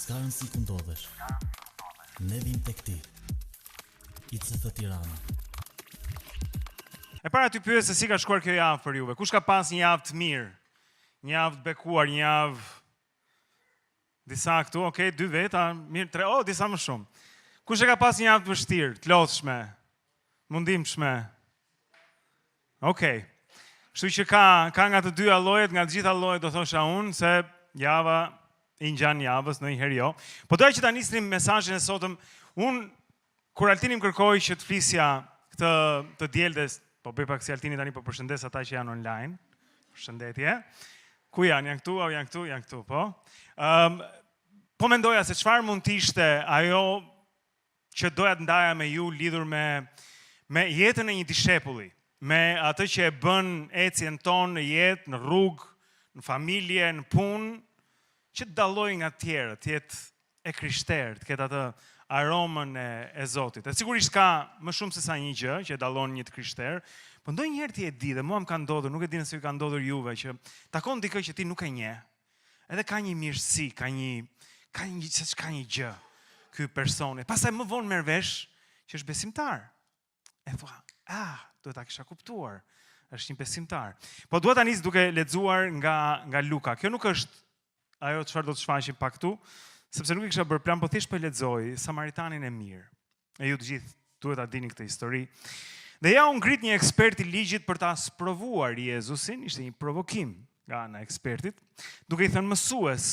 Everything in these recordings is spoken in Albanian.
S'ka rëndësi ku ndodhesh. Ne vim tek ti. ICF Tirana. E para ty pyes se si ka shkuar kjo javë për juve. Kush ka pas një javë të mirë? Një javë të bekuar, një javë disa këtu, okay, 2 veta, mirë 3, disa më shumë. Kush e ka pas një javë të vështirë, të lodhshme, mundimshme? Okej. Kështu që ka nga të dyja llojet, nga të gjitha llojet do thosha unë se java i ngjan javës ndonjëherë jo. Po doja që ta nisnim mesazhin e sotëm. Unë kur Altinim kërkoi që të flisja të dieldes, po bëj pak si Altini tani, po përshëndes ata që janë online. Përshëndetje. Ku janë? Janë këtu apo janë këtu? Janë këtu, po. Po mendoja se çfarë mund të ishte ajo që doja të ndaja me ju lidhur me jetën e një dishepulli, me atë që e bën ecjen tonë në jetë, në rrugë, në familje, në punë, që të dallojë nga të tjerët, të jetë e krishterë, të ketë atë aromën e Zotit. E sigurisht ka më shumë se sa një gjë që e dallon një të krishterë, po ndonjëherë ti e di dhe mua më ka ndodhur, nuk e di nëse ju ka ndodhur juve, që takon dikë që ti nuk e njeh. Edhe ka një mirësi, ka një gjë ky personi. Pastaj më vonë merr vesh që është besimtar. E thua, duhet ta kisha kuptuar. Është një besimtar. Po dua ta nis duke lexuar nga Luka. Kjo nuk është ajo çfarë do të shfaqim pak këtu, sepse nuk i kisha bërë plan, po thjesht po lexoj Samaritanin e mirë. E ju të gjithë duhet ta dini këtë histori. Dhe ja u ngrit një ekspert i ligjit për ta sprovuar Jezusin, ishte një provokim nga ana e ekspertit, duke i thënë, mësues,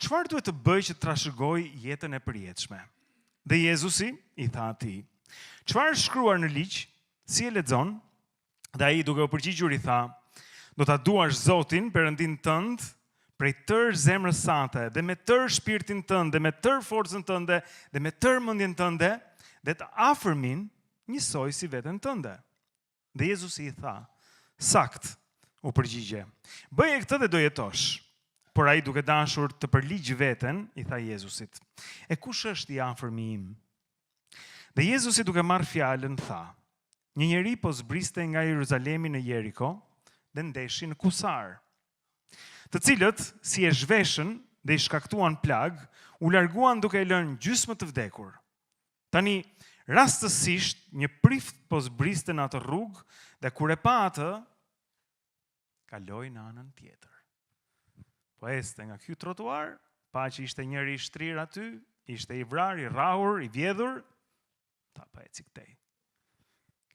çfarë duhet të bëj që të trashëgoj jetën e përjetshme? Dhe Jezusi i tha atij, çfarë është shkruar në ligj? Si e lexon? Dhe ai duke u përgjigjur i tha, do ta duash Zotin, Perëndin tënd, prej tërë zemrës sate, dhe me tërë shpirtin tënd, dhe me tërë forcën tënde, dhe me tërë mendjen tënde, dhe të afërmin njësoj si veten tënde. Dhe Jezusi i tha, sakt, u përgjigje, bëje këtë dhe do jetosh. Por ai duke dashur të përligj veten, i tha Jezusit, e kush është i afërmi im? Dhe Jezusi duke marrë fjalën tha, një njeri po zbriste nga Jeruzalemi në Jeriko, dhe ndeshi në kusar, të cilët, si e zhveshën dhe i shkaktuan plag, u larguan duke e lënë gjysmë të vdekur. Tani, rastësisht, një prift po zbriste në atë rrugë, dhe kur e pa atë, kaloi në anën tjetër. Po este nga ky trotuar, pa që ishte njëri i shtrirë aty, ishte i vrarë, i rrahur, i vjedhur, ta pa eci këtej.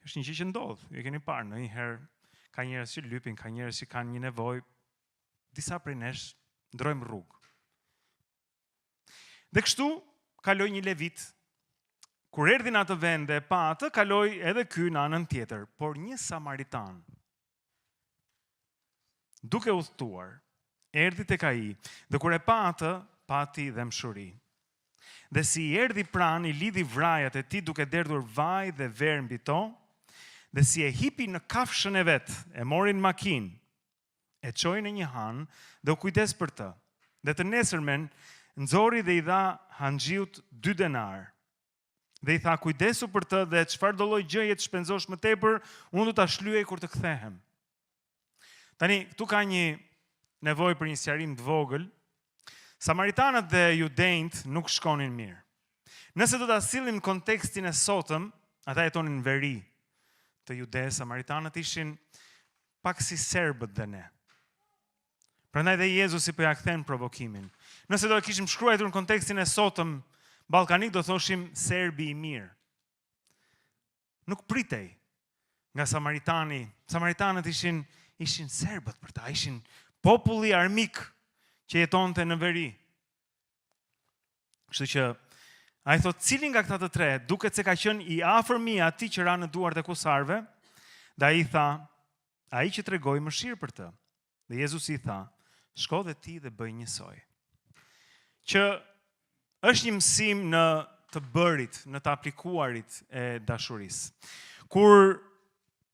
Është një gjë që ndodh, ju e keni parë, ndonjëherë ka njerëz që lypin, ka njerëz që kanë një nevojë, disa prej nesh ndrojmë rrugë. Dhe kështu kaloi një levit. Kur erdhi në atë vend e pa atë, kaloi edhe ky në anën tjetër, por një samaritan, duke udhëtuar, erdhi tek ai, dhe kur e pa atë, pati dëmshuri. Dhe si i erdhi pranë, i lidhi vrajat e tij duke derdhur vaj dhe ver mbi to, dhe si e hipi në kafshën e vet, e mori në makinë, e çoi në një han dhe u kujdes për të. Dhe të nesërmen nxori dhe i dha hanxhiut 2 denar. Dhe i tha, kujdesu për të dhe çfarë do lloj gjëje të shpenzosh më tepër, unë do ta shlyej kur të kthehem. Tani, këtu ka një nevojë për një sqarim të vogël. Samaritanët dhe judejt nuk shkonin mirë. Nëse do ta sillim kontekstin e sotëm, ata jetonin në veri të Jude, samaritanët ishin pak si serbët dhe ne. Prandaj dhe Jezusi po ja kthen provokimin. Nëse do e kishim shkruar në kontekstin e sotëm ballkanik, do thoshim serbi i mirë. Nuk pritej nga samaritani. Samaritanët ishin serbët për ta, ishin populli armik që jetonte në veri. Kështu që ai thot, cilin nga këta të tre duket se ka qenë i afërmi atij që ra në duart e kusarve? Dhe ai tha, ai që tregoi mëshirë për të. Dhe Jezusi i tha, shko dhe ti dhe bëj njësoj. Që është një mësim në të bërit, në të aplikuarit e dashurisë. Kur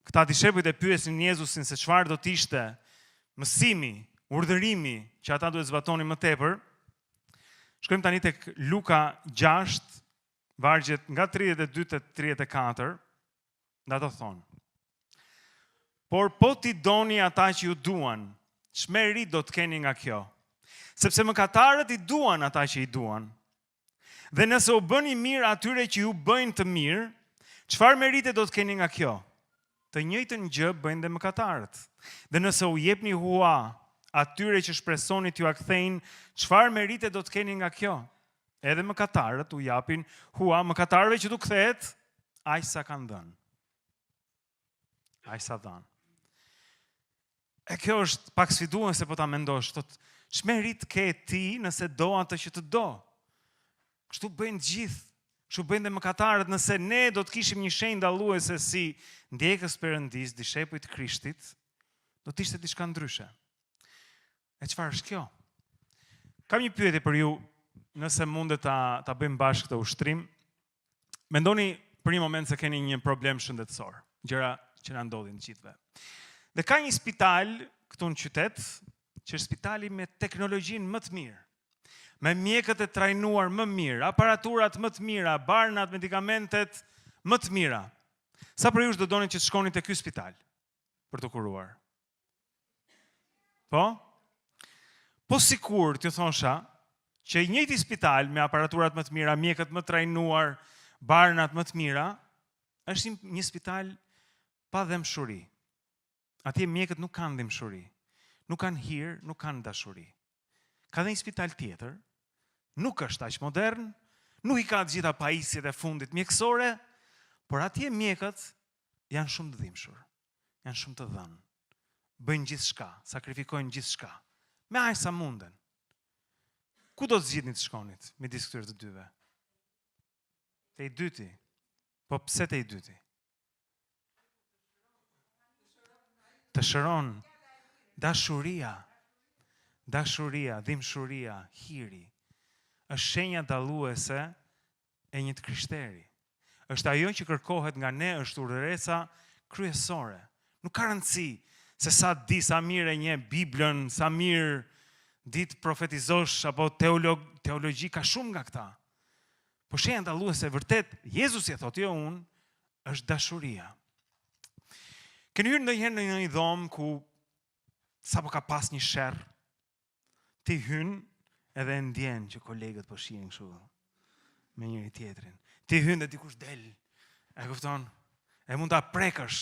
këta dishepujt e pyesin Jezusin se çfarë do të ishte mësimi, urdhërimi që ata duhet zbatonin më tepër, shkojmë tani tek Luka 6, vargjet nga 32 te 34, dhe ato thonë, por po ti doni ata që ju duan, çmeri do të keni nga kjo. Sepse mëkatarët i duan ata që i duan, Dhe nëse u bëni mirë atyre që ju bëjnë të mirë, çfarë merite do të keni nga kjo? Të njëjtën gjë bëjnë dhe mëkatarët. Dhe nëse u jepni hua atyre që shpresoni t'ju akthejnë, çfarë merite do të keni nga kjo? Edhe mëkatarët u japin hua mëkatarëve që t'u kthehet aq sa kanë dhënë. Aq sa dhanë. E kjo është pak sfiduese po ta mendosh, thotë, ç'merit ke ti nëse do atë që të do? Kështu bëjnë të gjithë. Kështu bëjnë dhe mëkatarët. Nëse ne do të kishim një shenjë dalluese si ndjekës Perëndis, dishepujt të Krishtit, do të ishte diçka ndryshe. E çfarë është kjo? Kam një pyetje për ju, nëse mundet ta bëjmë bashkë këtë ushtrim. Mendoni për një moment se keni një problem shëndetësor, gjëra që na ndodhin të gjithëve. Dhe ka një spital këtu në qytet, që është spitali me teknologjinë më të mirë, me mjekët e trajnuar më mirë, aparaturat më të mira, barnat, medikamentet më të mira. Sa për jush do doni që të shkoni te ky spital për të kuruar? Po? Po sikur t'ju thosha që i njëjti spital me aparaturat më të mira, mjekët më të trajnuar, barnat më të mira, është një spital pa dëmshuri. Atje mjekët nuk kanë dëmshuri, nuk kanë hir, nuk kanë dashuri. Ka dhe një spital tjetër, nuk është aq modern, nuk i ka të gjitha pajisjet e fundit mjekësore, por atje mjekët janë shumë të dhimbshur, janë shumë të dhënë. Bëjnë gjithçka, sakrifikojnë gjithçka, me aq sa munden. Ku do të zgjidhni të shkonit midis këtyre të dyve? Te i dyti. Po pse te i dyti? Të shëron dashuria, dhimbshuria, hiri. Është shenja dalluese e një të krishteri. Është ajo që kërkohet nga ne, është udhëresa kryesore. Nuk ka rëndësi se sa di, sa mirë e një Biblën, sa mirë ditë profetizosh apo teologji, ka shumë nga këta. Po shenja dalluese vërtet, Jezus e thotë, jo unë, është dashuria. Keni hyrë ndonjëherë në një dhomë ku sapo ka pas një sherr, ti hyn edhe ndjen që kolegët po shihen kështu me njëri tjetrin. Ti hyn dhe dikush del. E kupton? E mund ta prekësh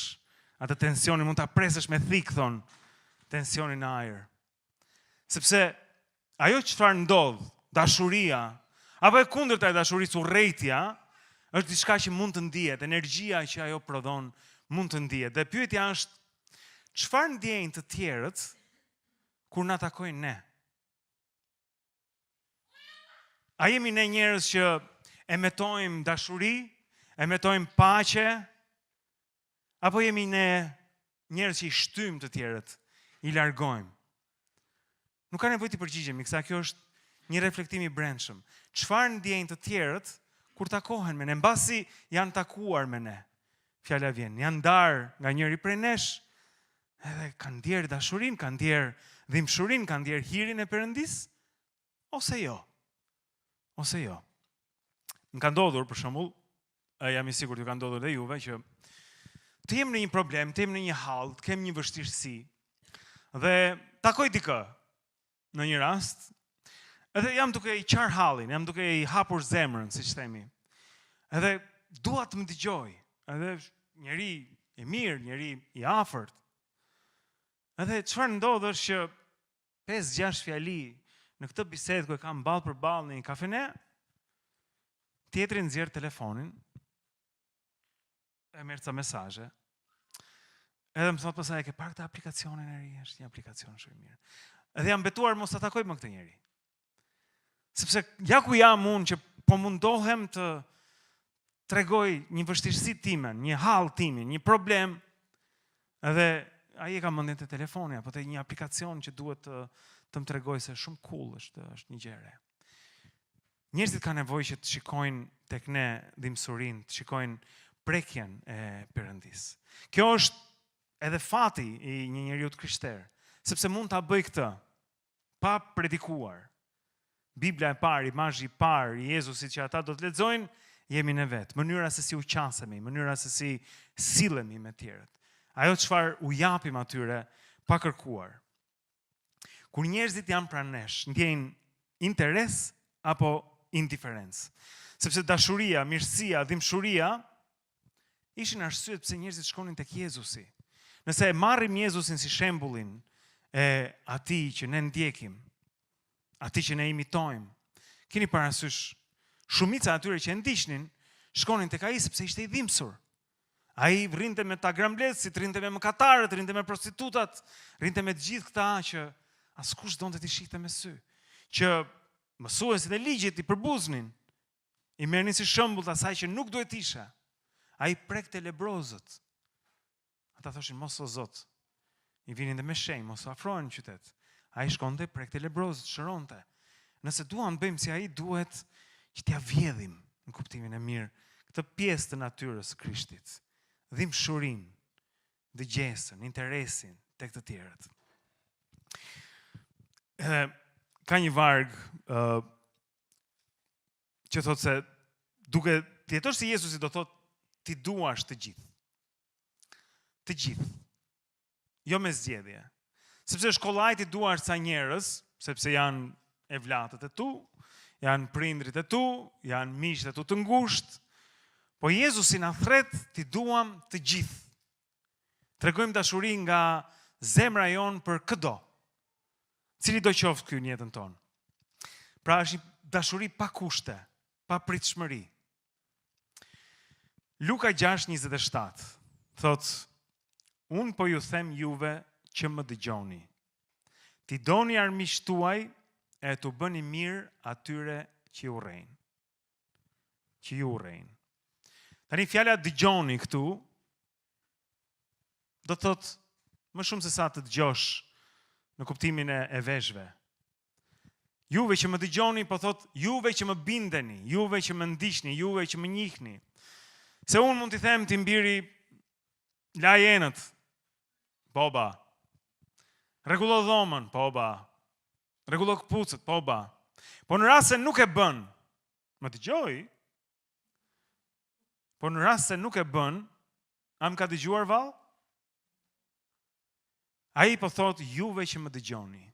atë tensionin, mund ta presësh me thik, thon, tensionin në ajër. Sepse ajo çfarë ndodh, dashuria, apo e kundërta e dashurisë, urrejtja, është diçka që mund të ndihet, energjia që ajo prodhon mund të ndihet. Dhe pyetja është, çfarë ndjejnë të tjerët kur na takojnë ne? A jemi ne njerëz që emetojmë dashuri, emetojmë paqe, apo jemi ne njerëz që i shtyjmë të tjerët, i largojmë? Nuk ka nevojë të përgjigjemi, sa kjo është një reflektim i brendshëm. Çfarë ndjejnë të tjerët kur takohen me ne, mbasi janë takuar me ne? Fjala vjen, janë ndarë nga njëri prej nesh, edhe kanë ndjerë dashurinë, kanë ndjerë dhimbshurinë, kanë ndjerë hirin e Perëndis, ose jo. Ose jo. Më ka ndodhur, për shembull, jam i sigurt ju ka ndodhur dhe juve, që të jem në një problem, të jem në një hall, të kem një vështirësi, dhe takoj dikë në një rast, edhe jam duke i qarë hallin, jam duke i hapur zemrën, siç themi. Edhe dua të më dëgjoj. Edhe njeri i mirë, njeri i afërt. Edhe çfarë ndodh është që 5-6 fjali në këtë bisedë ku e kam ballë për ballë në një kafene, tjetri nxjerr telefonin, e merr ca mesazhe. Edhe më thot pastaj, ke parë këtë aplikacionin e ri, është një aplikacion shumë i mirë. Edhe jam betuar mos ta takoj më këtë njeri. Sepse ja ku jam unë që po mundohem të tregoj një vështirësi time, një hall timin, një problem, edhe ai e ka mendjen te telefoni apo te një aplikacion që duhet të më tregoj se shumë cool është një gjëre. Njerëzit kanë nevojë që të shikojnë tek ne dhimbsurinë, të shikojnë prekjen e Perëndis. Kjo është edhe fati i një njeriu të krishterë, sepse mund ta bëj këtë pa predikuar. Bibla e parë, imazhi i parë i Jezusit që ata do të lexojnë, jemi ne vetë, mënyra se si u qasemi, mënyra se si sillemi me tjerët. Ajo çfarë u japim atyre pa kërkuar. Kur njerëzit janë pranë nesh, ndjejnë interes apo indiferencë. Sepse dashuria, mirësia, dhimbshuria ishin arsyet pse njerëzit shkonin tek Jezusi. Nëse e marrim Jezusin si shembullin e atij që ne ndjekim, atij që ne imitojmë, keni parasysh shumica atyre që e ndiqnin shkonin tek ai sepse ishte i dhimbsur. Ai rrinte me ta gramlecit, rrinte me mëkatarët, rrinte me prostitutat, rrinte me të gjithë këta që askush donte t'i shihte me sy. Që mësuesit e ligjit i përbuznin, i merrnin si shembull të asaj që nuk duhet isha. Ai prekte lebrozët. Ata thoshin, mos o Zot, i vinin dhe me shenjë, mos afrohen në qytet. Ai shkonte, prekte lebrozët, shëronte. Nëse duam të bëjmë si ai, duhet që t'ia vjedhim në kuptimin e mirë këtë pjesë të natyrës së Krishtit. Dhimbshurinë, dëgjesën, interesin tek të tjerët. Ka një varg që thotë se duke të jetosh si Jezusi do thotë ti duash të gjithë. Të gjithë. Jo me zgjedhje. Sepse shkollajt i duash sa njerëz, sepse janë evlatët e tu, janë prindrit e tu, janë miqtë e tu të ngushtë. Po Jezusi na thret ti duam të gjithë. Tregojmë dashuri nga zemra jon për çdo. Cili do qoftë ky në jetën tonë. Pra është një dashuri pa kushte, pa pritshmëri. Luka 6:27 thotë: Unë po ju them juve që më dëgjoni. Ti doni armiqtë tuaj e t'u bëni mirë atyre që ju urrejnë. Që ju urrejnë. Tani fjala dëgjoni këtu do të thotë më shumë se sa të dëgjosh në kuptimin e veshëve. Juve që më dëgjoni, po thotë juve që më bindeni, juve që më ndiqni, juve që më njihni. Se unë mund t'i them ti mbiri lajenët, po ba. Rregullo dhomën, po ba. Rregullo këpucët, po ba. Po në rast se nuk e bën, më dëgjoj. Po në rast se nuk e bën, am ka dëgjuar vallë? Ai po thot juve që më dëgjoni.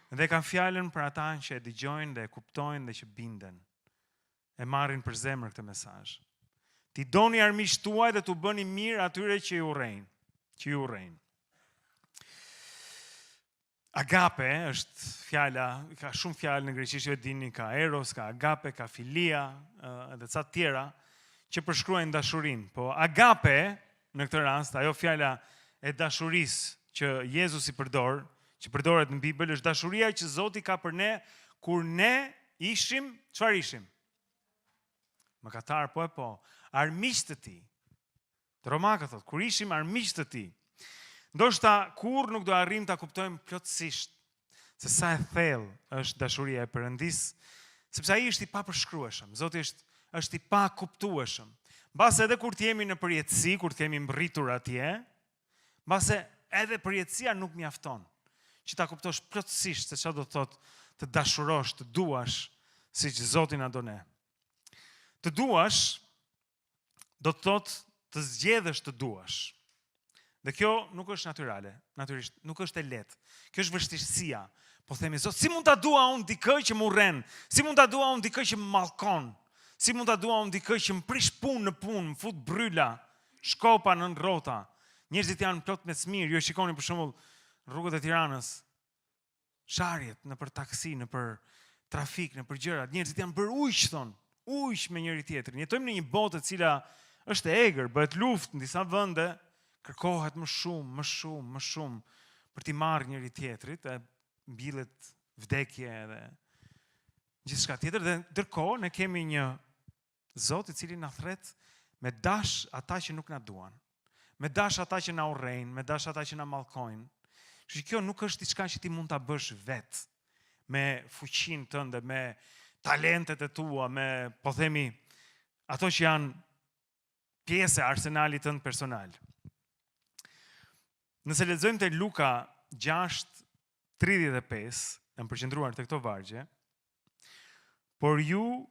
Dhe kanë fjalën për ata që e dëgjojnë dhe e kuptojnë dhe që binden. E marrin për zemër këtë mesazh. Ti doni armiqtë tuaj dhe t'u bëni mirë atyre që ju urrejnë, që ju urrejnë. Agape është fjala, ka shumë fjalë në greqisht, ju e dini, ka eros, ka agape, ka filia, edhe ca të tjera që përshkruajnë dashurinë. Po agape në këtë rast, ajo fjala e dashurisë që Jezusi përdor, që përdoret në Bibël, është dashuria që Zoti ka për ne kur ne ishim, çfarë ishim? Mëkatar, po, armiqtë të tij. Të Romakët thotë, kur ishim armiqtë të tij. Ndoshta kur nuk do arrim ta kuptojmë plotësisht se sa e thellë është dashuria e Perëndis, sepse ai është i papërshkrueshëm. Zoti është i pakuptueshëm. Mbase edhe kur të jemi në përjetësi, kur të jemi mbërritur atje, mbase edhe përjetësia nuk mjafton që ta kuptosh plotësisht se çfarë do të thotë të dashurosh, të duash siç Zoti na do ne. Të duash do të thotë të zgjedhësh të duash. Dhe kjo nuk është natyrale, natyrisht, nuk është e lehtë. Kjo është vështirësia. Po themi, Zot, si mund ta dua unë dikë që më urren? Si mund ta dua unë dikë që më mallkon? Si mund ta dua unë dikë që më prish punë në punë, më fut bryla, shkopa në rrota? Njerëzit janë plot me smir. Ju e shikoni për shembull rrugët e Tiranës. Sharjet nëpër taksi, nëpër trafik, nëpër gjëra. Njerëzit janë bërë ujq, thon, ujq me njëri tjetrin. Jetojmë në një botë e cila është e egër, bëhet luftë në disa vende. Kërkohet më shumë për t'i marrë njëri tjetrit, e mbillet vdekje dhe gjithçka tjetër, dhe ndërkohë ne kemi një Zot i cili na thret me dash ata që nuk na duan, me dash ata që na urrejnë, me dash ata që na mallkojnë. Kështu që kjo nuk është diçka që ti mund ta bësh vetë, me fuqinë tënde, me talentet e tua, me, po themi, ato që janë pjesë e arsenalit tënd personal. Nëse lexojmë te Luka 6:35, jam përqendruar te këto vargje, por ju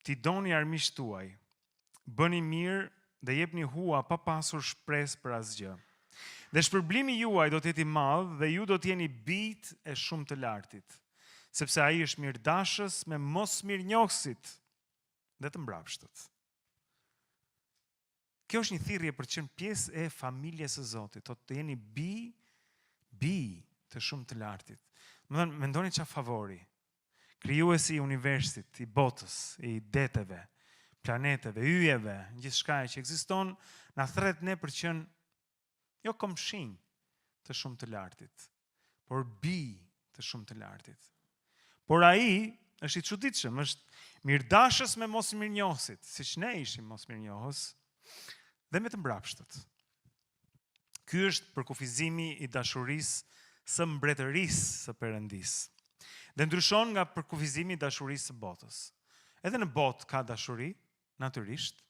ti doni armiqtë tuaj, bëni mirë dhe jepni hua pa pasur shpresë për asgjë. Dhe shpërblimi juaj do të jetë i madh dhe ju do të jeni bijtë e shumë të lartit, sepse ai është mirëdashës me mos mirënjohësit dhe të mbrapshtët. Kjo është një thirrje për të qenë pjesë e familjes së Zotit, të jeni bi të shumë të lartit. Mendoni çfarë favori. Krijuesi i universit, i botës, i deteve, planeteve, yjeve, gjithçka që ekziston, na thret ne për të qenë jo komshinj të shumë të lartit, por bi të shumë të lartit. Por ai është i çuditshëm, është mirëdashës me mos mirënjohësit, siç ne ishim mos mirënjohës, dhe me të mbrapshtët. Ky është përkufizimi i dashurisë së mbretërisë së Perëndisë. Dhe ndryshon nga përkufizimi i dashurisë së botës. Edhe në botë ka dashuri, natyrisht.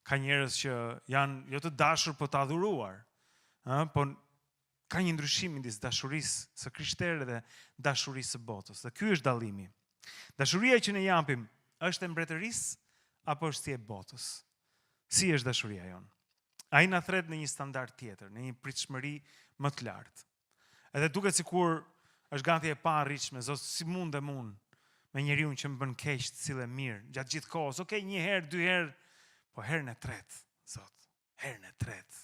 Ka njerëz që janë jo të dashur, po të adhuruar. Po ka një ndryshim midis dashurisë së krishterë dhe dashurisë së botës. Dhe ky është dallimi. Dashuria që ne japim është e mbretërisë apo është si e botës? Si është dashuria jonë? Ai na thret në një standard tjetër, në një pritshmëri më të lartë. Edhe duket sikur është gati e pa arritshme, Zot, si mundem unë me njeriu që më bën keq të cilë mirë gjatë gjithë kohës. Okej, një herë, dy herë, po herën e tretë, Zot, herën e tretë.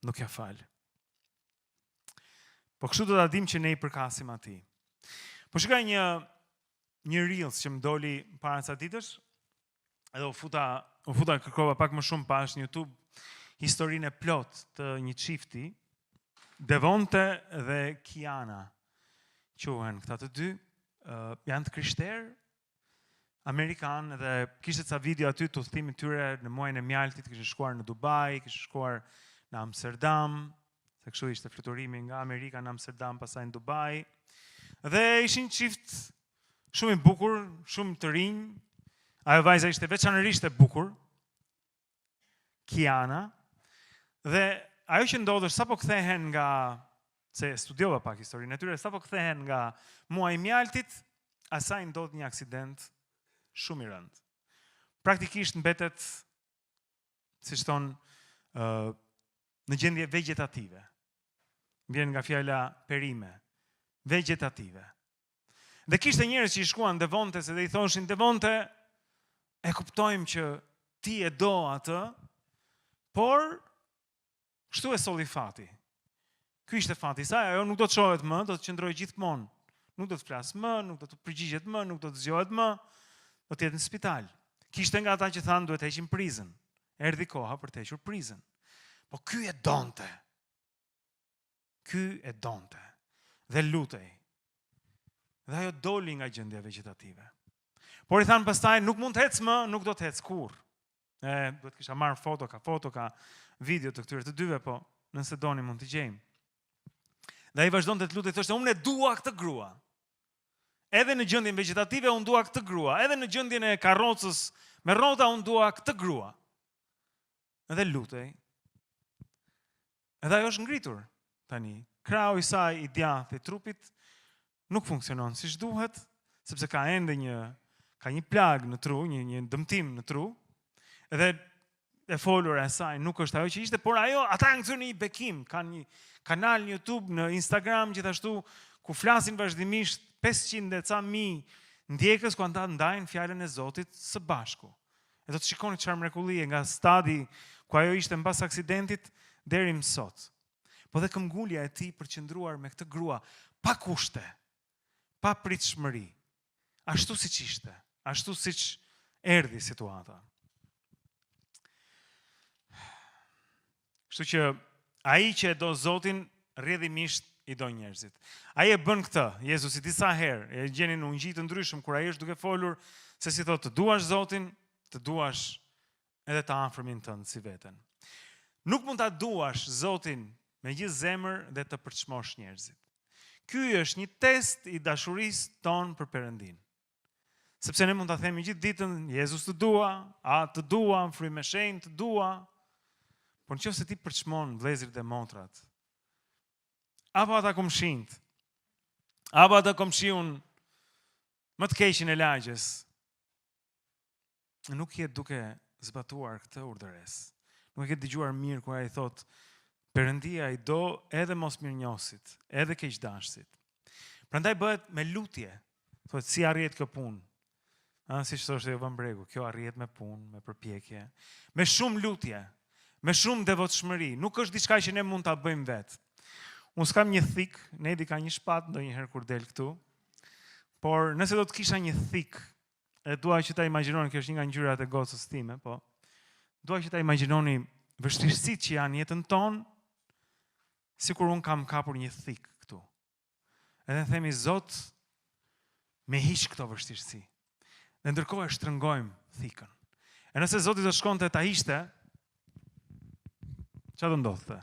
Nuk ja fal. Po kështu do ta dim që ne i përkasim atij. Po shikoj një reels që më doli para ca ditësh, edhe u futa kërkova pak më shumë pas në YouTube historinë e plot të një çifti, Devonte dhe Kiana. Quhen këta të dy, janë të krishterë, amerikanë, dhe kishte ca video aty të udhëtimit tyre në muajin e mjaltit, kishin shkuar në Dubai, kishin shkuar në Amsterdam, se kështu ishte fluturimi nga Amerika në Amsterdam, pastaj në Dubai. Dhe ishin çift shumë i bukur, shumë të rinj. Ajo vajza ishte veçanërisht e bukur, Kiana, dhe ajo që ndodhë është sapo kthehen nga, se studiova pak historinë e tyre, sapo kthehen nga muaji i mjaltit, asaj ndodh një aksident shumë i rëndë. Praktikisht mbetet, siç thon, në gjendje vegetative. Vjen nga fjala perime, vegetative. Dhe kishte njerëz që i shkuan Devontes dhe i thoshin, Devonte, e kuptojmë që ti e do atë, por kështu e solli fati. Ky ishte fati i saj, ajo nuk do të shohet më, do të qëndrojë gjithmonë. Nuk do të flasë më, nuk do të përgjigjet më, nuk do të zgjohet më, do të jetë në spital. Kishte nga ata që thanë duhet heqim prizën. Erdhi koha për të hequr prizën. Po ky e donte. Ky e donte. Dhe lutej. Dhe ajo doli nga gjendja vegetative. Por i thanë pastaj nuk mund të ecë më, nuk do të ecë kurrë. Duhet kisha marrë foto ka video të këtyre të dyve, po nëse doni mund të gjejmë. Dhe ai vazhdon të lutej, thoshte, unë e dua këtë grua. Edhe në gjendjen vegetative unë dua këtë grua, edhe në gjendjen e karrocës me rrota unë dua këtë grua. Edhe lutej. Edhe ajo është ngritur tani. Krau i saj i djathtë i trupit nuk funksionon siç duhet, sepse ka ende një plag në tru, një dëmtim në tru. Edhe e folur e saj nuk është ajo që ishte, por ata janë këtu në një bekim, kanë një kanal në YouTube, në Instagram, gjithashtu, ku flasin vazhdimisht 500 e ca mijë ndjekës, ku ata ndajnë fjalën e Zotit së bashku. E do të shikoni çfarë mrekullie nga stadi ku ajo ishte mbas aksidentit deri më sot. Po dhe këmbgulja e tij për qëndruar me këtë grua, pa kushte, pa pritshmëri, ashtu siç ishte, ashtu siç erdhi situata. Kështu që ai që e do Zotin rrjedhimisht i do njerëzit. Ai e bën këtë, Jezusi disa herë, e gjeni në ungjilli të ndryshëm kur ai është duke folur se si thotë, të duash Zotin, të duash edhe të afërmin tënd si veten. Nuk mund ta duash Zotin me gjithë zemër dhe të përçmosh njerëzit. Ky është një test i dashurisë tonë për Perëndin. Sepse ne mund ta themi gjithë ditën, Jezus të dua, të dua, frymë e shenjtë të dua. Por nëse ti përçmon vëllezërit e motrat, apo ata komshinjt, apo ata komshiun më të keqin e lagjes, nuk je duke zbatuar këtë urdhëresë. Nuk e ke dëgjuar mirë kur ai thotë, Perëndia i do edhe mos mirënjohësit, edhe keqdashësit. Prandaj bëhet me lutje. Thotë si arrihet kjo punë? Si që thoshte Jovan Bregu, kjo arrihet me punë, me përpjekje, me shumë lutje, me shumë devotshmëri. Nuk është diçka që ne mund ta bëjmë vetë. Unë s'kam një thik, Nedi ka një shpatë ndonjëherë kur del këtu, por nëse do të kisha një thik, e dua që ta imagjinoni, kjo është një nga ngjyrat e gocës time, po dua që ta imagjinoni vështirësitë që janë jetën tonë, sikur unë kam kapur një thik këtu. Edhe themi Zot, me hiq këto vështirësi. Dhe ndërkohë e shtrëngojmë thikën. E nëse Zoti do shkonte ta hiqte, çfarë do ndodhte?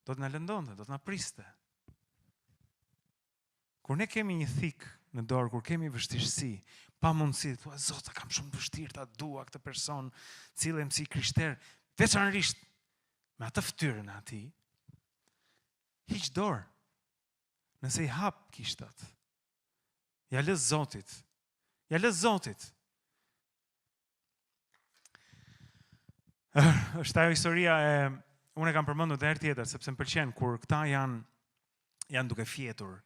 Do të na lëndonte, do të na priste. Kur ne kemi një thik në dorë, kur kemi vështirësi, pa mundësi, thua Zot, kam shumë vështirë, ta dua këtë person, cilëm si krishter, veçanërisht me atë fytyrën e atij, hiq dorë. Nëse i hap kishtat, ja lë Zotit. Ja lë Zotit. Është ajo historia unë e kam përmendur edhe herë tjetër, sepse më pëlqen kur këta janë duke fjetur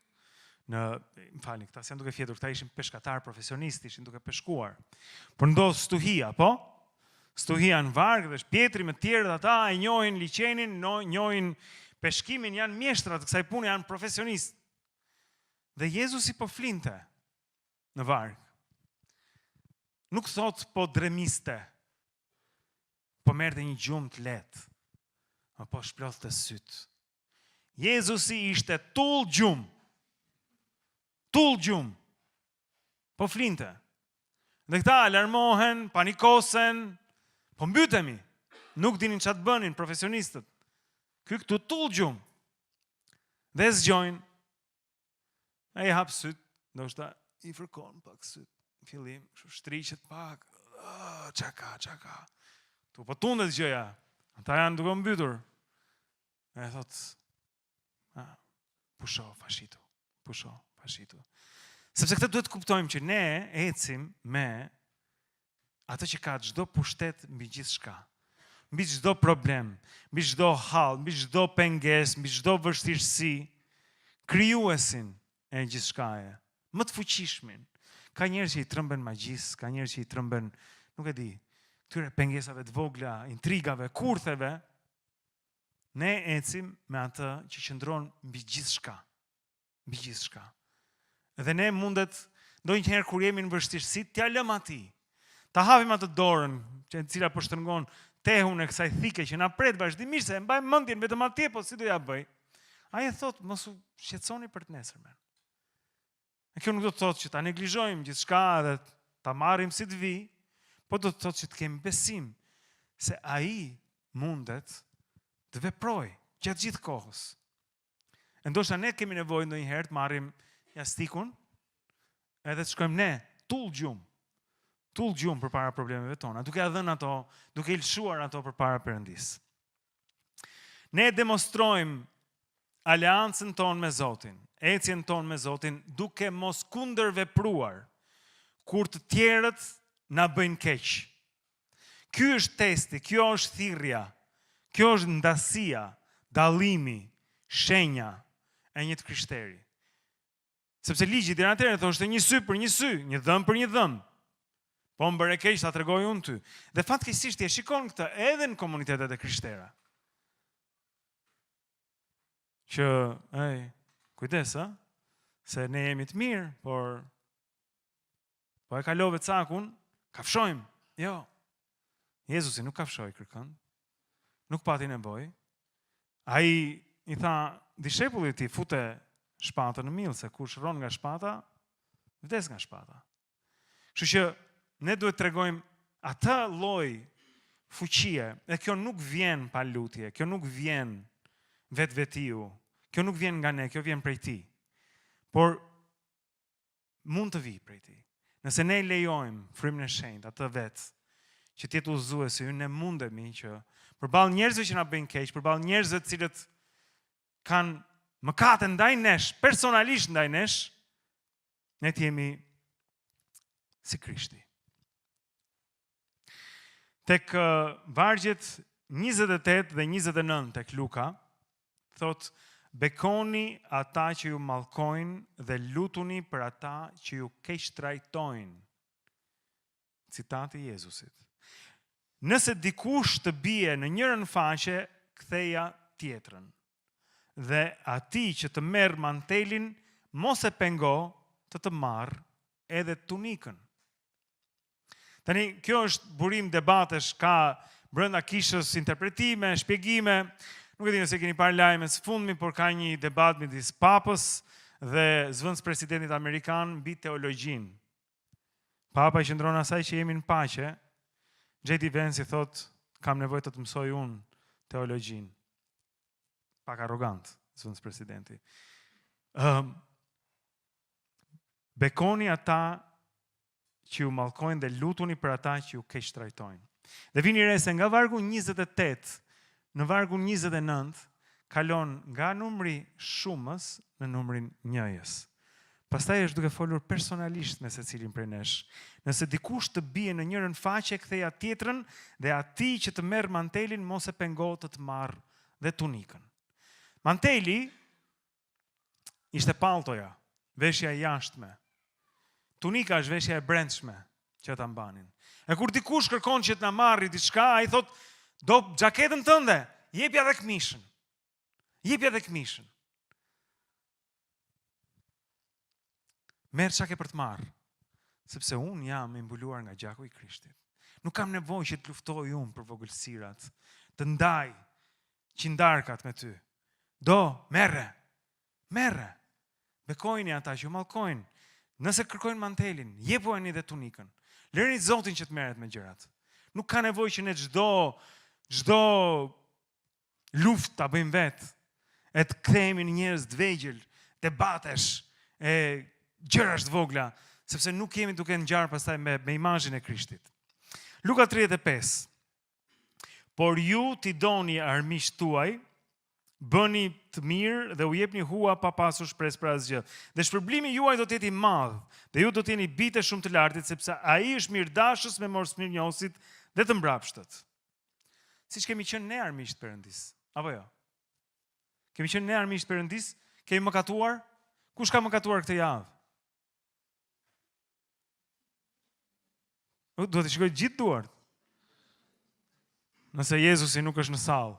këta janë duke fjetur, këta ishin peshkatar profesionistë, ishin duke peshkuar. Por ndodh stuhia, po? Stuhia në varg dhe Pjetri me të tjerët ata e njohin liçenin, njohin peshkimin, janë mjeshtrat të kësaj pune, janë profesionistë. Dhe Jezusi po flinte në varg. Nuk thot po dremiste, po merrte një gjumë të lehtë, apo shplothte syt. Jezusi ishte tull gjumë, po flinte. Dhe këta alarmohen, panikosen, po mbytemi, nuk dinin çfarë të bënin profesionistët. Ky këtu tull gjumë. Dhe zgjojnë, ai hap syt, ndoshta i fërkon pak syt. Në fillim, shtriqet pak, çaka. Tu po tundet gjëja. Ata janë duke mbytur. E thot, pusho fashitu. Sepse këtë duhet të kuptojmë që ne ecim me atë që ka çdo pushtet mbi gjithçka. Mbi çdo problem, mbi çdo hall, mbi çdo pengesë, mbi çdo vështirësi, krijuesin e gjithçkaje, më të fuqishmin. Ka njerëz që i trëmben magjisë, ka njerëz që i trëmben, nuk e di, këtyre pengesave të vogla, intrigave, kurtheve. Ne ecim me atë që qëndron mbi gjithçka. Dhe ne mundet ndonjëherë kur jemi në vështirësi, t'ja lëm atij. Ta hapim atë dorën, e cila po shtrëngon tehun e kësaj thike që na pret vazhdimisht, se mbaj mendjen vetëm atje, po si do ja bëj? Ai e thot, mos u shqetësoni për të nesërmen. E kjo nuk do të thotë që ta neglizhojmë gjithçka dhe ta marrim si të vi, po do të thotë që të kemi besim se ai mundet të veprojë gjatë gjithë kohës. E ndoshta ne kemi nevojë ndonjëherë të marrim jastikun edhe të shkojmë ne tull gjumë përpara problemeve tona, duke ia dhënë ato, duke i lëshuar ato përpara Perëndis. Ne demonstrojmë aleancën tonë me Zotin, ecjen tonë me Zotin, duke mos kundërvepruar kur të tjerët na bëjnë keq. Ky është testi, kjo është thirrja, kjo është ndasia, dallimi, shenja e një të krishteri. Sepse ligji deri atëherë thoshte një sy për një sy, një dhëm për një dhëm. Po më bëre keq, ta tregoj unë ty. Dhe fatkeqësisht e shikon këtë edhe në komunitetet e krishtera. Që, kujdes, se ne jemi të mirë, por e kalove cakun, kafshojmë. Jo, Jezusi nuk kafshoj kërkën, nuk pati nevojë. Ai i tha dishepullit ti fute shpatën në millë, se kush ron nga shpata, vdes nga shpata. Kështu që ne duhet tregojmë atë lloj fuqie, e kjo nuk vjen pa lutje, kjo nuk vjen vetvetiu, kjo nuk vjen nga ne, kjo vjen prej ti. Por mund të vi prej ti. Nëse ne lejojmë frymën e shenjtë, atë vetë, që t'jetë udhëzuesi, ne mundemi që përballë njerëzve që na bëjnë keq, përballë njerëzve të cilët kanë mëkate ndaj nesh, personalisht ndaj nesh, ne t'jemi si Krishti. Tek vargjet 28 dhe 29 tek Luka, thot, bekoni ata që ju mallkojnë dhe lutuni për ata që ju keq trajtojnë. Citati i Jezusit. Nëse dikush të bie në njërën faqe, ktheja tjetrën. Dhe ati që të merr mantelin, mos e pengo të marr edhe tunikën. Tani, kjo është burim debatesh, ka brenda kishës interpretime, shpjegime. Nuk e di nëse keni parë lajme së fundmi, por ka një debat midis papës dhe zëvendës presidentit amerikan mbi teologjin. Papa i qëndron asaj që jemi në paqe. J.D. Vance i thot, kam nevojë të mësoj unë teologjin. Pak arrogant, zëvendës presidenti. Bekoni ata që ju mallkojnë dhe lutuni për ata që ju keq trajtojnë. Dhe vini re se nga vargu 28 në vargun 29 kalon nga numri shumës në numrin njëjës. Pastaj është duke folur personalisht me secilin prej nesh. Nëse dikush të bie në njërën faqe, ktheja tjetrën, dhe ati që të merr mantelin mos e pengo të marr dhe tunikën. Manteli ishte paltoja, veshja e jashtme. Tunika është veshja e brendshme që ta mbanin. E kur dikush kërkon që të na marrë diçka, ai thot, do xhaketën tënde, jepja dhe këmishën. Jepja dhe këmishën. Merë çka ke për të marrë, sepse unë jam i mbuluar nga gjaku i Krishtit. Nuk kam nevojë që të luftoj unë për vogëlsirat, të ndaj qindarkat me ty. Do, merre. Bekojni ata që mallkojnë. Nëse kërkojnë mantelin, jepojeni dhe tunikën. Lëreni Zotin që të merret me gjërat. Nuk ka nevojë që ne çdo luftë ta bëjmë vetë, e të kthehemi në njerëz të vegjël, debatesh, e gjërash të vogla, sepse nuk jemi duke ngjarë pastaj me imazhin e Krishtit. Luka 35. Por ju t'i doni armiqtë tuaj, bëni të mirë dhe u jepni hua pa pasur shpresë për asgjë. Dhe shpërblimi juaj do të jetë i madh, dhe ju do të jeni bite shumë të lartit, sepse ai është mirëdashës me morsmirnjohësit dhe të mbrapshtët. Siç kemi qenë ne armiqtë Perëndis, apo jo? Kemi qenë ne armiqtë Perëndis? Kemi mëkatuar? Kush ka mëkatuar këtë javë? Do të shikoj gjithë duart. Nëse Jezusi nuk është në sallë.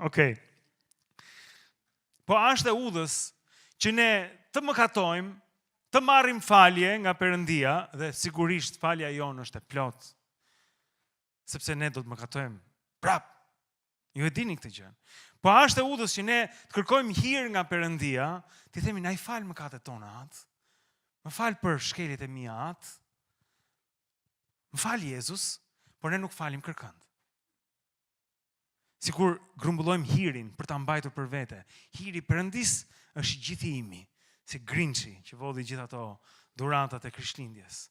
Okej. Po është e udhës që ne të mëkatojmë, të marrim falje nga Perëndia, dhe sigurisht falja jonë është e plot. Sepse ne do të mëkatojmë prap. Ju e dini këtë gjë. Po është e udhës që ne të kërkojmë hir nga Perëndia, ti themi na i fal mëkatet tona atë. Më fal për shkeljet e mia atë. Më fal Jezus, por ne nuk falim kërkënd. Sikur grumbullojmë hirin për ta mbajtur për vete. Hiri Perëndis është gjithë imi, si Grinchi që vodhi gjithë ato dhuratat e Krishtlindjes.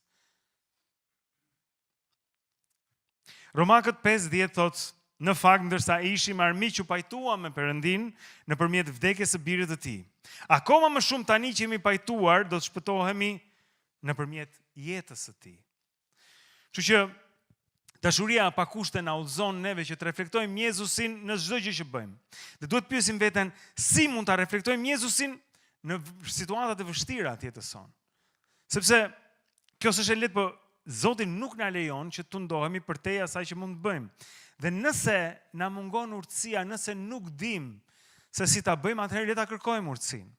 Romakët 5:10 thotë, në fakt ndërsa ishim armiq u pajtuam me Perëndin nëpërmjet vdekjes së birit të tij. Akoma më shumë tani që jemi pajtuar, do të shpëtohemi nëpërmjet jetës së tij. Kështu që dashuria pa kushte na udhëzon neve që të reflektojmë Jezusin në çdo gjë që bëjmë. Dhe duhet pyesim veten si mund ta reflektojmë Jezusin në situata të vështira të jetës sonë. Sepse kjo s'është e lehtë, por Zoti nuk na lejon që të ndohemi përtej asaj që mund të bëjmë. Dhe nëse na mungon urtësia, nëse nuk dim se si ta bëjmë, atëherë le ta kërkojmë urtësinë.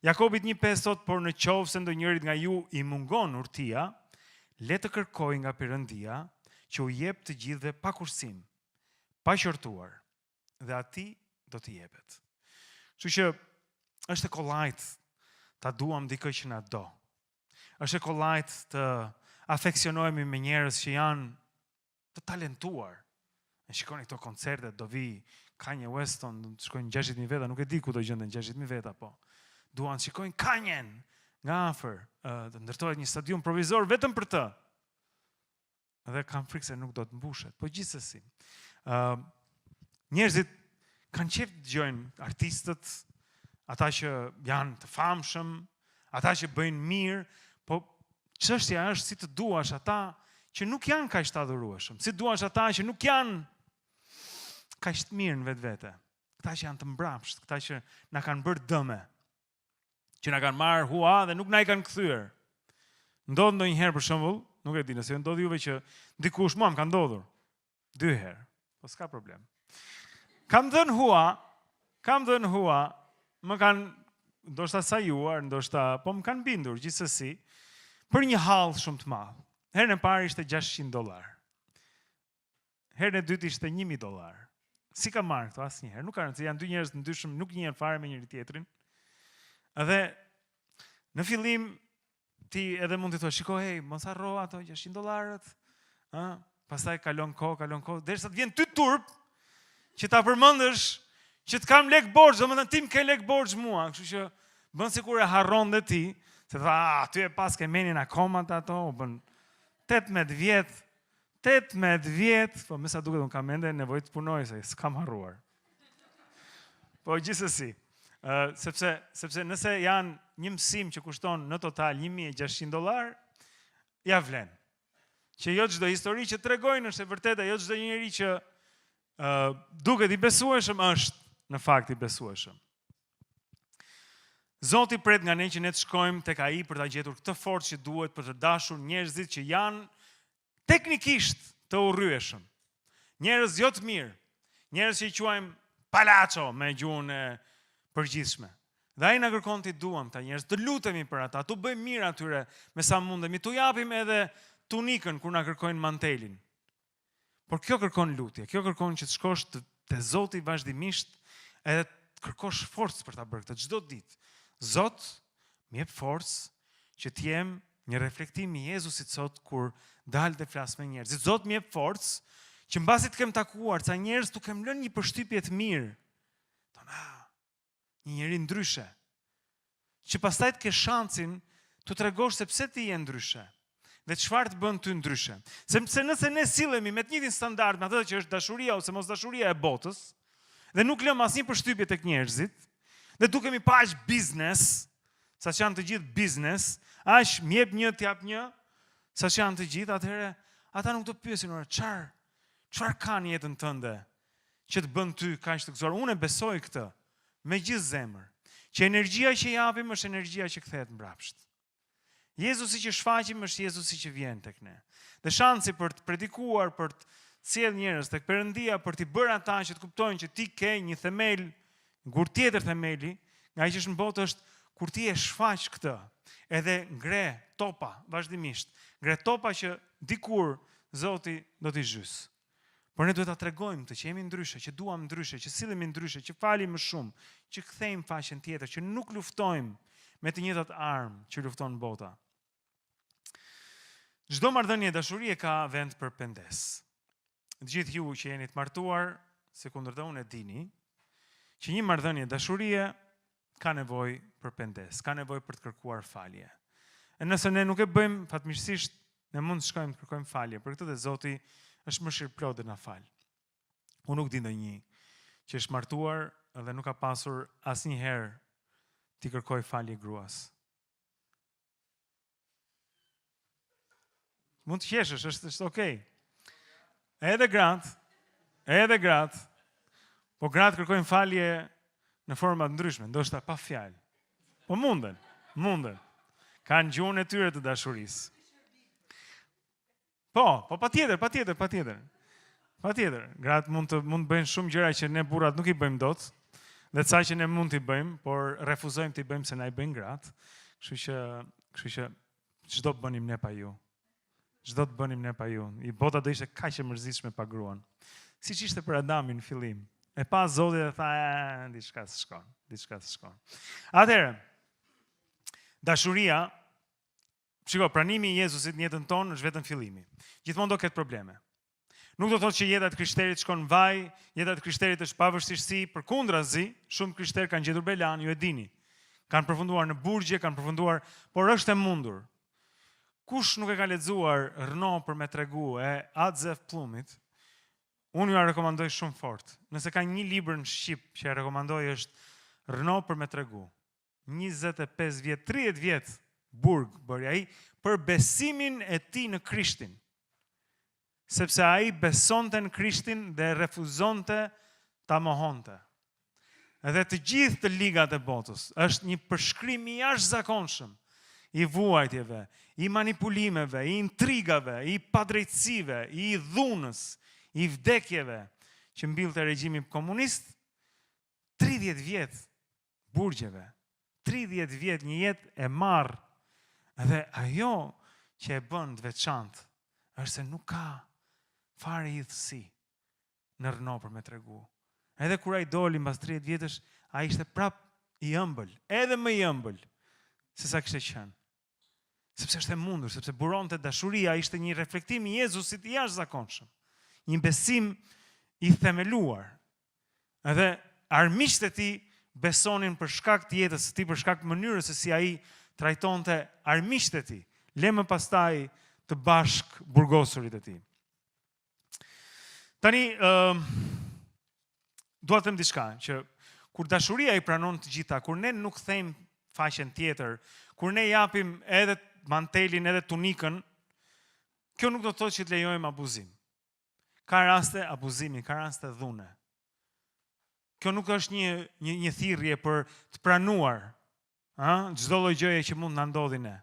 Jakobit 1:5 thotë, por në qoftë se ndonjërit nga ju i mungon urtia, le të kërkojë nga Perëndia, që u jep të gjithëve pa kursim, pa qortuar, dhe atij do t'i jepet. Kështu që është e kollajt ta duam dikë që na do. Është e kollajt të afeksionohemi me njerëz që janë të talentuar. E shikoni këto koncerte, do vi Kanye Weston, do të shkojnë 60.000 veta, nuk e di ku do gjenden 60.000 veta, po. Duan të shikojnë Kanyen nga afër, të ndërtohet një stadium provizor vetëm për të. Dhe kam frikë se nuk do të mbushet. Po gjithsesi, njerëzit kanë qejf të dëgjojnë artistët, ata që janë të famshëm, ata që bëjnë mirë, po çështja është si të duash ata që nuk janë kaq të adhurueshëm, si duash ata që nuk janë kaq të mirë në vetvete. Këta që janë të mbrapsht, këta që na kanë bërë dëme, që na kanë marrë hua dhe nuk na i kanë kthyer. Ndodh ndonjëherë për shembull, nuk e di nëse ndodh juve që dikush mua më ka ndodhur 2 herë, po s'ka problem. Kam dhënë hua, më kanë ndoshta sajuar, ndoshta po më kanë bindur gjithsesi për një hall shumë të madh. Herën e parë ishte $600. Herën e dytë ishte $1000. Si ka marrë këto asnjëherë? Nuk kanë, se janë 2 njerëz të ndryshëm, nuk njihen fare me njëri tjetrin. Edhe në fillim ti edhe mund të thuash, shiko, hey, mos harro ato $600, ëh? Pastaj kalon kohë, derisa të vjen ty turp që ta përmendësh që të kam lek borxh, domethënë ti më ke lek borxh mua, kështu që bën sikur e harron dhe ti, se tha, ty e pas ke menin akoma ato, u bën 18 vjet, po më sa duket unë kam ende nevojë të punoj se s'kam harruar. Po gjithsesi, sepse nëse janë një mësim që kushton në total $1.600, ja vlen. Që jo çdo histori që tregojnë është e vërtetë, jo çdo njeri që duket i besueshëm është në fakt i besueshëm. Zoti pret nga ne që ne të shkojmë tek ai për ta gjetur këtë forcë që duhet për të dashur njerëzit që janë teknikisht të urryeshëm. Njerëz jo të mirë, njerëz që i quajmë palaço me gjuhën e përgjithshme. Dhe ai na kërkon ti duam ta njerëz, të lutemi për ata, tu bëjmë mirë atyre me sa mundemi, tu japim edhe tunikën kur na kërkojnë mantelin. Por kjo kërkon lutje, kjo kërkon që të shkosh te Zoti vazhdimisht edhe të kërkosh forcë për ta bërë këtë çdo ditë. Zot, më jep forcë që të jem një reflektim i Jezusit sot kur dal të flas me njerëzit. Zot, më jep forcë që mbasi të kem takuar ca njerëz tu kem lënë një përshtypje të mirë. Një njeri ndryshe. Që pastaj të ke shansin të tregosh se pse ti je ndryshe. Dhe çfarë të bën ty ndryshe. Sepse nëse ne sillemi me të njëjtin standard me atë që është dashuria ose mosdashuria e botës, dhe nuk lëm asnjë përshtypje tek njerëzit, dhe dukemi pa aq biznes, saqë janë të gjithë biznes, aq më jep një t'jap një, saqë janë të gjithë, atëherë ata nuk do pyesin ora çfarë ka në jetën tënde që të bën ty kaq të gëzuar. Unë besoj këtë me gjithë zemër, që energjia që japim është energjia që kthehet mbrapsht. Jezusi që shfaqim është Jezusi që vjen tek ne. Dhe shansi për të predikuar, për të sjell njerëz tek Perëndia, për t'i bërë ata që të kuptojnë që ti ke një themel, kur tjetër themeli, nga ai që është në botë është kur ti e shfaq këtë, edhe ngre topa vazhdimisht. Ngre topa që dikur Zoti do t'i zhys. Por ne duhet ta tregojmë të që jemi ndryshe, që duam ndryshe, që sillemi ndryshe, që falim më shumë, që kthejmë faqen tjetër, që nuk luftojmë me të njëjtat armë që lufton bota. Çdo marrëdhënie dashurie ka vend për pendes. Të gjithë ju që jeni të martuar, sekondërdha unë e dini, që një marrëdhënie dashurie ka nevojë për pendes, ka nevojë për të kërkuar falje. E nëse ne nuk e bëjmë, fatmirësisht ne mund të shkojmë të kërkojmë falje, për këtë dhe Zoti është mëshirëplot dhe na fal. Unë nuk di ndonjë që është martuar dhe nuk ka pasur asnjëherë ti kërkoj falje gruas. Mund të qeshësh, është okej. Edhe gratë, po gratë kërkojnë falje në forma të ndryshme, ndoshta pa fjalë. Po munden. Kanë gjuhën e tyre të dashurisë. Po patjetër. Gratë mund të bëjnë shumë gjëra që ne burrat nuk i bëjmë dot, dhe ca që ne mund t'i bëjmë, por refuzojmë t'i bëjmë se na i bëjnë gratë. Kështu që çdo të bënim ne pa ju. I bota do ishte kaq e mërzitshme pa gruan. Siç ishte për Adamin në fillim. E pa Zoti dhe tha, diçka s'shkon. Atëherë, dashuria, pranimi i Jezusit në jetën tonë është vetëm fillimi. Gjithmonë do ketë probleme. Nuk do thotë që jeta e krishterit shkon vaj, jeta e krishterit është pa vështirësi, përkundrazi, shumë krishterë kanë gjetur belan, ju e dini. Kanë përfunduar në burgje, por është e mundur. Kush nuk e ka lexuar Rno për me tregu e Adzef Plumit, unë ju a rekomandoj shumë fort. Nëse ka një libër në Shqip që e rekomandoj është Rno për me tregu. 25 vjet, 30 vjet burg bëri ai për besimin e tij në Krishtin. Sepse ai besonte në Krishtin dhe refuzonte ta mohonte. edhe të gjithë të ligat e botës. Është një përshkrim i jashtëzakonshëm i vuajtjeve, i manipulimeve, i intrigave, i padrejtësive, i dhunës, i vdekjeve që mbillte regjimi komunist. 30 vjet burgjeve, 30 vjet një jetë e marrë, edhe ajo që e bën të veçantë është se nuk ka fare hidhësi në rënopër me tregu. Edhe kur ai doli mbas 30 vjetësh, ai ishte prap i ëmbël, edhe më i ëmbël se sa kishte qenë. Sepse është e mundur, sepse buronte dashuria, ishte një reflektim i Jezusit i jashtëzakonshëm. Një besim i themeluar. Edhe armiqtë e tij besonin për shkak të jetës së tij, për shkak të mënyrës se si ai trajtonte armiqtë e tij. Le më pastaj të bashk burgosurit e tij. Tani, dua të them diçka, që kur dashuria i pranon të gjitha, kur ne nuk thejmë faqen tjetër, kur ne japim edhe mantelin, edhe tunikën, kjo nuk do të thotë që të lejojmë abuzim. Ka raste abuzimi, ka raste dhune. Kjo nuk është një thirrje për të pranuar çdo lloj gjëje që mund na ndodhi ne.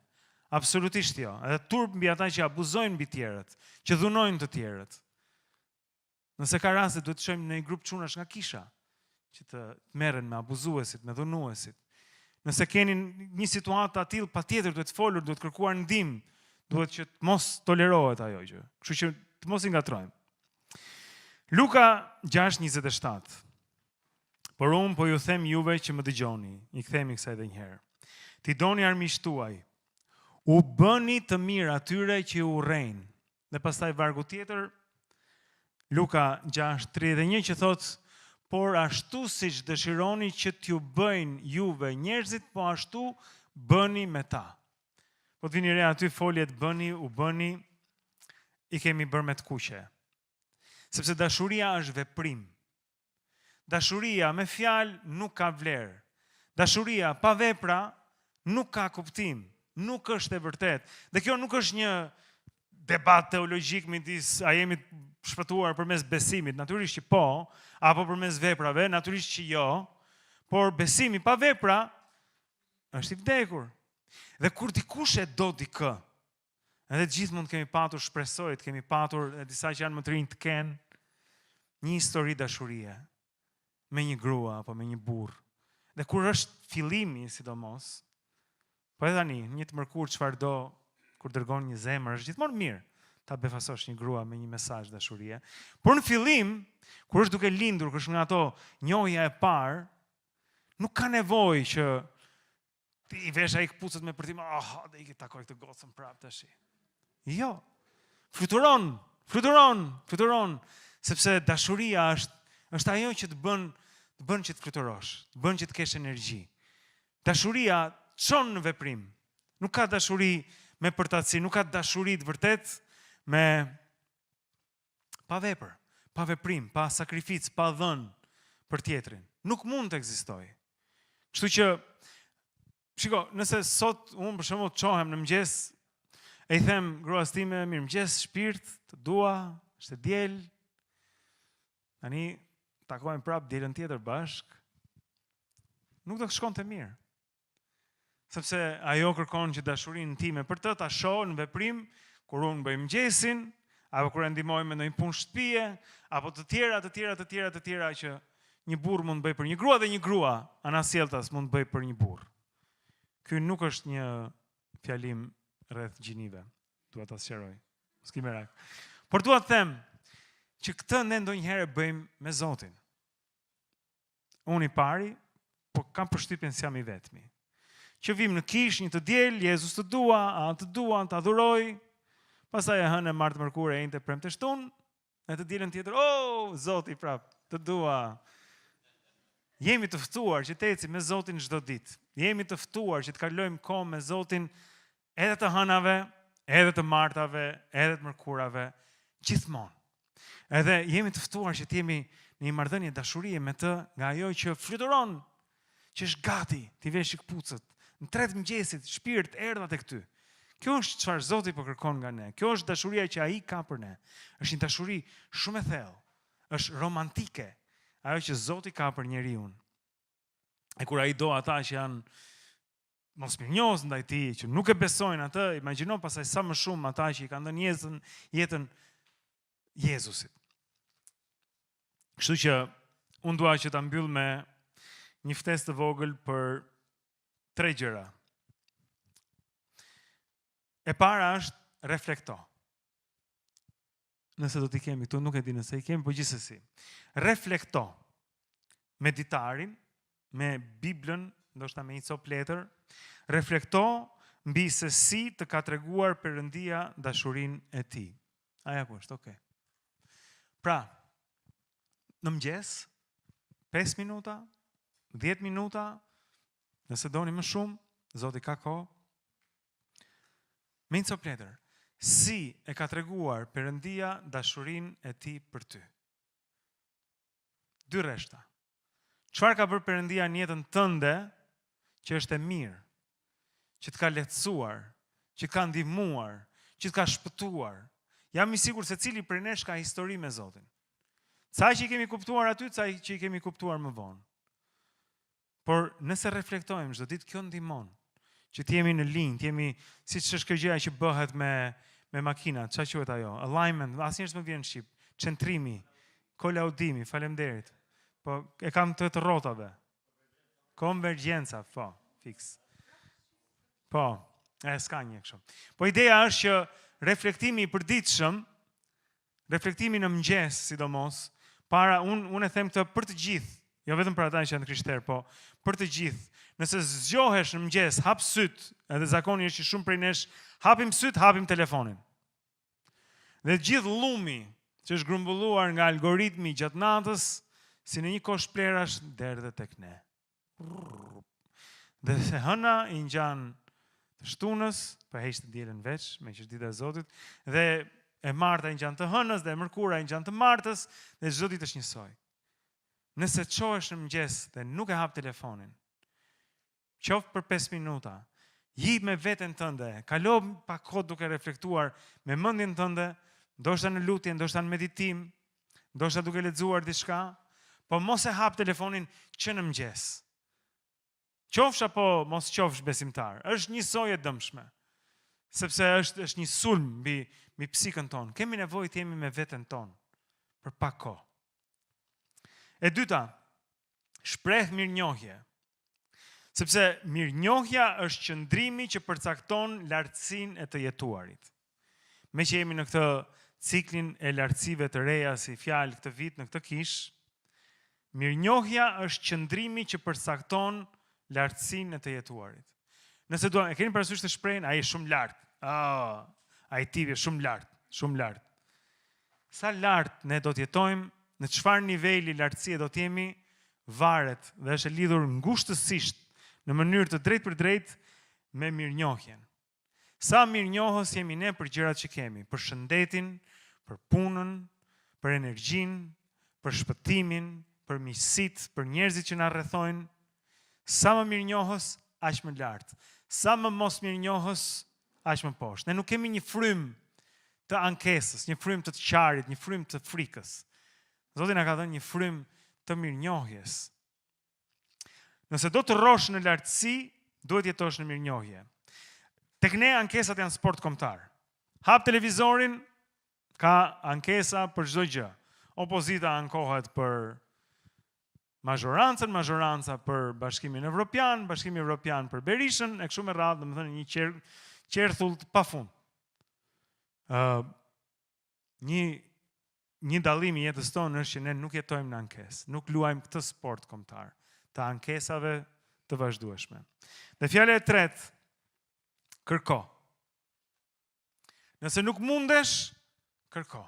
Absolutisht jo. Edhe turp mbi ata që abuzojnë mbi tjerët, që dhunojnë të tjerët. Nëse ka raste duhet të shojmë në një grup çunash nga kisha që të merren me abuzuesit, me dhunuesit. Nëse keni një situatë atill, patjetër duhet folur, duhet kërkuar ndihmë, duhet që të mos tolerohet ajo gjë. Kështu që të mos i ngatrojmë. Luka 6:27. Por unë po ju them juve që më dëgjoni, i kthemi kësaj edhe një herë. Ti doni armiqtë tuaj, u bëni të mirë atyre që ju urrejnë. Dhe pastaj vargu tjetër, Luka 6:31 që thotë, por ashtu siç dëshironi që t'ju bëjnë juve njerëzit, po ashtu bëni me ta. Po të vini re aty foljet bëni, u bëni, i kemi bërë me të kuqe. Sepse dashuria është veprim. Dashuria me fjalë nuk ka vlerë. Dashuria pa vepra nuk ka kuptim, nuk është e vërtet. Dhe kjo nuk është një debat teologjik midis a jemi shpëtuar përmes besimit, natyrisht që po, apo përmes veprave, natyrisht që jo, por besimi pa vepra është i vdekur. Dhe kur dikush e do dikë, edhe gjithë mund kemi patur shpresojt, kemi patur disa që janë më të rinj të kenë një histori dashurie me një grua apo me një burr. Dhe kur është fillimi, sidomos, po edhe tani, një të mërkur çfarë do, kur dërgon një zemër, është gjithmonë mirë ta befasosh një grua me një mesazh dashurie. Por në fillim, kur është duke lindur, kur është nga ato njohja e parë, nuk ka nevojë që ti i vesh ai kputucët me përtim, dhe i takoj këtë gocën prapë tash. Jo. Fluturon, sepse dashuria është ajo që të bën që të fluturosh, të bën që të kesh energji. Dashuria çon në veprim. Nuk ka dashuri me përtatësi, nuk ka dashuri të vërtet me pa vepër, pa veprim, pa sakrificë, pa dhënë për tjetrin. Nuk mund të ekzistojë. Kështu që, shiko, nëse sot unë për shembull çohem në mëngjes, e i them gruas time, mirëmëngjes, shpirt, të dua, është diel. Tani takojmë prapë dielën tjetër bashk. Nuk do të shkonte mirë. Sepse ajo kërkon që dashurinë time për të ta shoh në veprim, kur unë bëj mëngjesin, apo kur e ndihmoj me ndonjë punë shtëpie, apo të tjera që një burr mund të bëj për një grua dhe një grua anasjelltas mund të bëj për një burr. Ky nuk është një fjalim rreth gjinive. Dua ta sqaroj. S'ki merak. Por dua të them që këtë ne ndonjëherë bëjmë me Zotin. Unë i pari, po kam përshtypjen se jam i vetmi. Që vim në kish një të diel, Jezus të dua, të të adhuroj, pastaj e hënë e martë mërkure e inte premte shtun, e të dielën tjetër, Zoti prap, të dua. Jemi të ftuar që të ecim me Zotin çdo ditë. Jemi të ftuar që të kalojmë kohë me Zotin edhe të hënave, edhe të martave, edhe të mërkurave, gjithmonë. Edhe jemi të ftuar që të jemi në një marrëdhënie dashurie me të nga ajo që fluturon, që është gati, t'i vesh kputucët. Në 3 mëngjesit, shpirt, erdhat e këty. Kjo është çfarë Zoti po kërkon nga ne. Kjo është dashuria që ai ka për ne. Është një dashuri shumë e thellë. Është romantike ajo që Zoti ka për njeriu. E kur ai do ata që janë mos mirënjohës ndaj tij, që nuk e besojnë atë, imagjino pastaj sa më shumë ata që i kanë dhënë jetën Jezusit. Kështu që unë dua që ta mbyll me një ftesë të vogël për 3 gjëra. E para është reflekto. Nëse do t'i kemi këtu, nuk e di nëse i kemi, po gjithsesi. Reflekto me ditarin, me Biblën, ndoshta me një copë letër, reflekto mbi se si të ka treguar Perëndia dashurinë e tij. Aja ku është, okay. Pra, në mëngjes, 5 minuta, 10 minuta, nëse doni më shumë, Zoti ka kohë. Me një copë letër, si e ka treguar Perëndia dashurinë e tij për ty. 2 rreshta. Çfarë ka bërë Perëndia në jetën tënde që është e mirë, që të ka lehtësuar, që të ka ndihmuar, që të ka shpëtuar. Jam i sigurt se cili prej nesh ka histori me Zotin. Sa që i kemi kuptuar aty, sa që i kemi kuptuar më vonë. Por nëse reflektojmë çdo ditë, kjo ndihmon që të jemi në linjë, të jemi siç është kjo gjëja që bëhet me makinat, çfarë quhet ajo? Alignment, asnjëherë s'më vjen në shqip. Centrimi, kolaudimi, faleminderit. Po e kam të rrotave. Konvergjenca, po, fix. Po, s'ka një kështu. Po ideja është që reflektimi i përditshëm, reflektimi në mëngjes, sidomos, para unë e them këtë për të gjithë, jo vetëm për ata që janë krishterë, po për të gjithë. Nëse zgjohesh në mëngjes, hap syt, edhe zakoni është që shumë prej nesh hapim syt, hapim telefonin. Dhe gjithë llumi që është grumbulluar nga algoritmi gjatë natës, si në një kohë shplerash derdhet tek ne. Dhe se hëna i ngjan të shtunës, po heq të dielën veç, me që është dita e Zotit, dhe e marta i ngjan të hënës, dhe e mërkura i ngjan të martës, dhe çdo ditë është njësoj. Nëse çohesh në mëngjes dhe nuk e hap telefonin, qoftë për 5 minuta, jip me veten tënde, kalo pak kohë duke reflektuar me mendjen tënde, ndoshta në lutje, ndoshta në meditim, ndoshta duke lexuar diçka, po mos e hap telefonin që në mëngjes. Qofsh apo mos qofsh besimtar, është njësoj e dëmshme, sepse është një sulm mbi psikën tonë. Kemi nevojë të jemi me veten tonë për pak kohë. E dyta, shpreh mirënjohje. Sepse mirënjohja është qëndrimi që përcakton lartësinë e të jetuarit. Me që jemi në këtë ciklin e lartësive të reja si fjalë këtë vit në këtë kish, mirënjohja është qëndrimi që përcakton lartësinë e të jetuarit. Nëse e keni parasysh të shprehin, ai është shumë lart. Ai tipi është shumë lart, shumë lart. Sa lart ne do të jetojmë, në çfarë niveli lartësie do të jemi, varet dhe është e lidhur ngushtësisht në mënyrë të drejtë për drejtë me mirënjohjen. Sa mirënjohës jemi ne për gjërat që kemi, për shëndetin, për punën, për energjinë, për shpëtimin, për miqësitë, për njerëzit që na rrethojnë. Sa më mirënjohës, aq më lart. Sa më mos mirënjohës, aq më poshtë. Ne nuk kemi një frym të ankesës, një frym të qarit, një frym të frikës. Zoti na ka dhënë një frym të mirënjohjes. Nëse do të rrosh në lartësi, duhet jetosh në mirënjohje. Tek ne ankesat janë sport kombëtar. Hap televizorin, ka ankesa për çdo gjë. Opozita ankohet për majoranca për Bashkimin Evropian, Bashkimi Evropian për Berishën, e kështu me radhë, domethënë një qerthull të pafund. Një dallim i jetës tonë është që ne nuk jetojmë në ankesë, nuk luajmë këtë sport kombëtar të ankesave të vazhdueshme. Dhe fjala e tretë, kërko. Nëse nuk mundesh, kërko.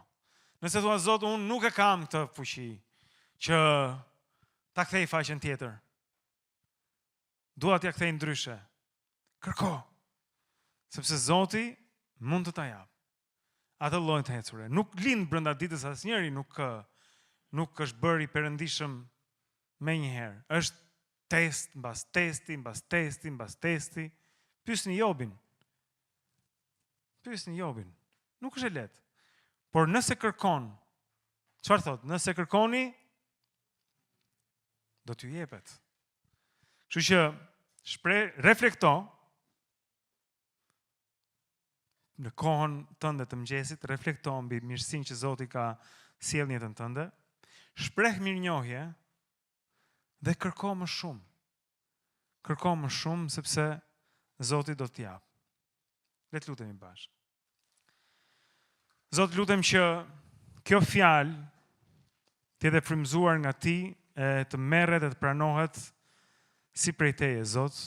Nëse thua Zot, unë nuk e kam këtë fuqi që ta kthej faqen tjetër. Dua t'ja kthej ndryshe. Kërko. Sepse Zoti mund të ta jap. Atë lloj të ecure. Nuk lind brenda ditës asnjëri, nuk është bërë i perëndishëm menjëherë. Është test mbas testi, mbas testi, mbas testi. Pyesni Jobin. Nuk është e lehtë. Por nëse kërkon, çfarë thot? Nëse kërkoni, do t'ju jepet. Kështu që reflekto në kohën tënde të mëngjesit, reflekto mbi mirësinë që Zoti ka sjellë në jetën tënde, shpreh mirënjohje dhe kërko më shumë. Kërko më shumë sepse Zoti do t'i jap. Le të lutemi bashkë. Zot, lutem që kjo fjalë të jetë frymëzuar nga ti, e të merret e të pranohet si prej teje, Zot.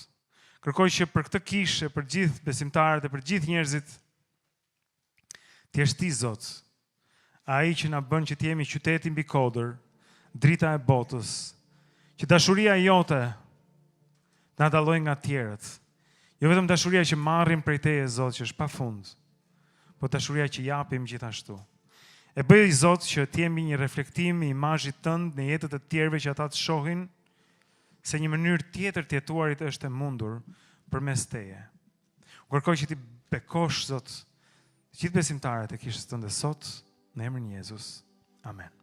Kërkoj që për këtë kishë, për gjithë besimtarët e për gjithë njerëzit, ti je ti, Zot, ai që na bën që të jemi qyteti mbi kodër, drita e botës, që dashuria jote na dalloj nga të tjerët. Jo vetëm dashuria që marrim prej teje, Zot, që është pafund, po dashuria që japim gjithashtu. E bëj, Zot, që të jemi një reflektim i imazhit tënd në jetët e tjerëve, që ata të shohin se një mënyrë tjetër të jetuarit është e mundur përmes teje. U kërkoj që ti bekosh, Zot, gjithë besimtarët e kishës tënde sot, në emrin e Jezus. Amen.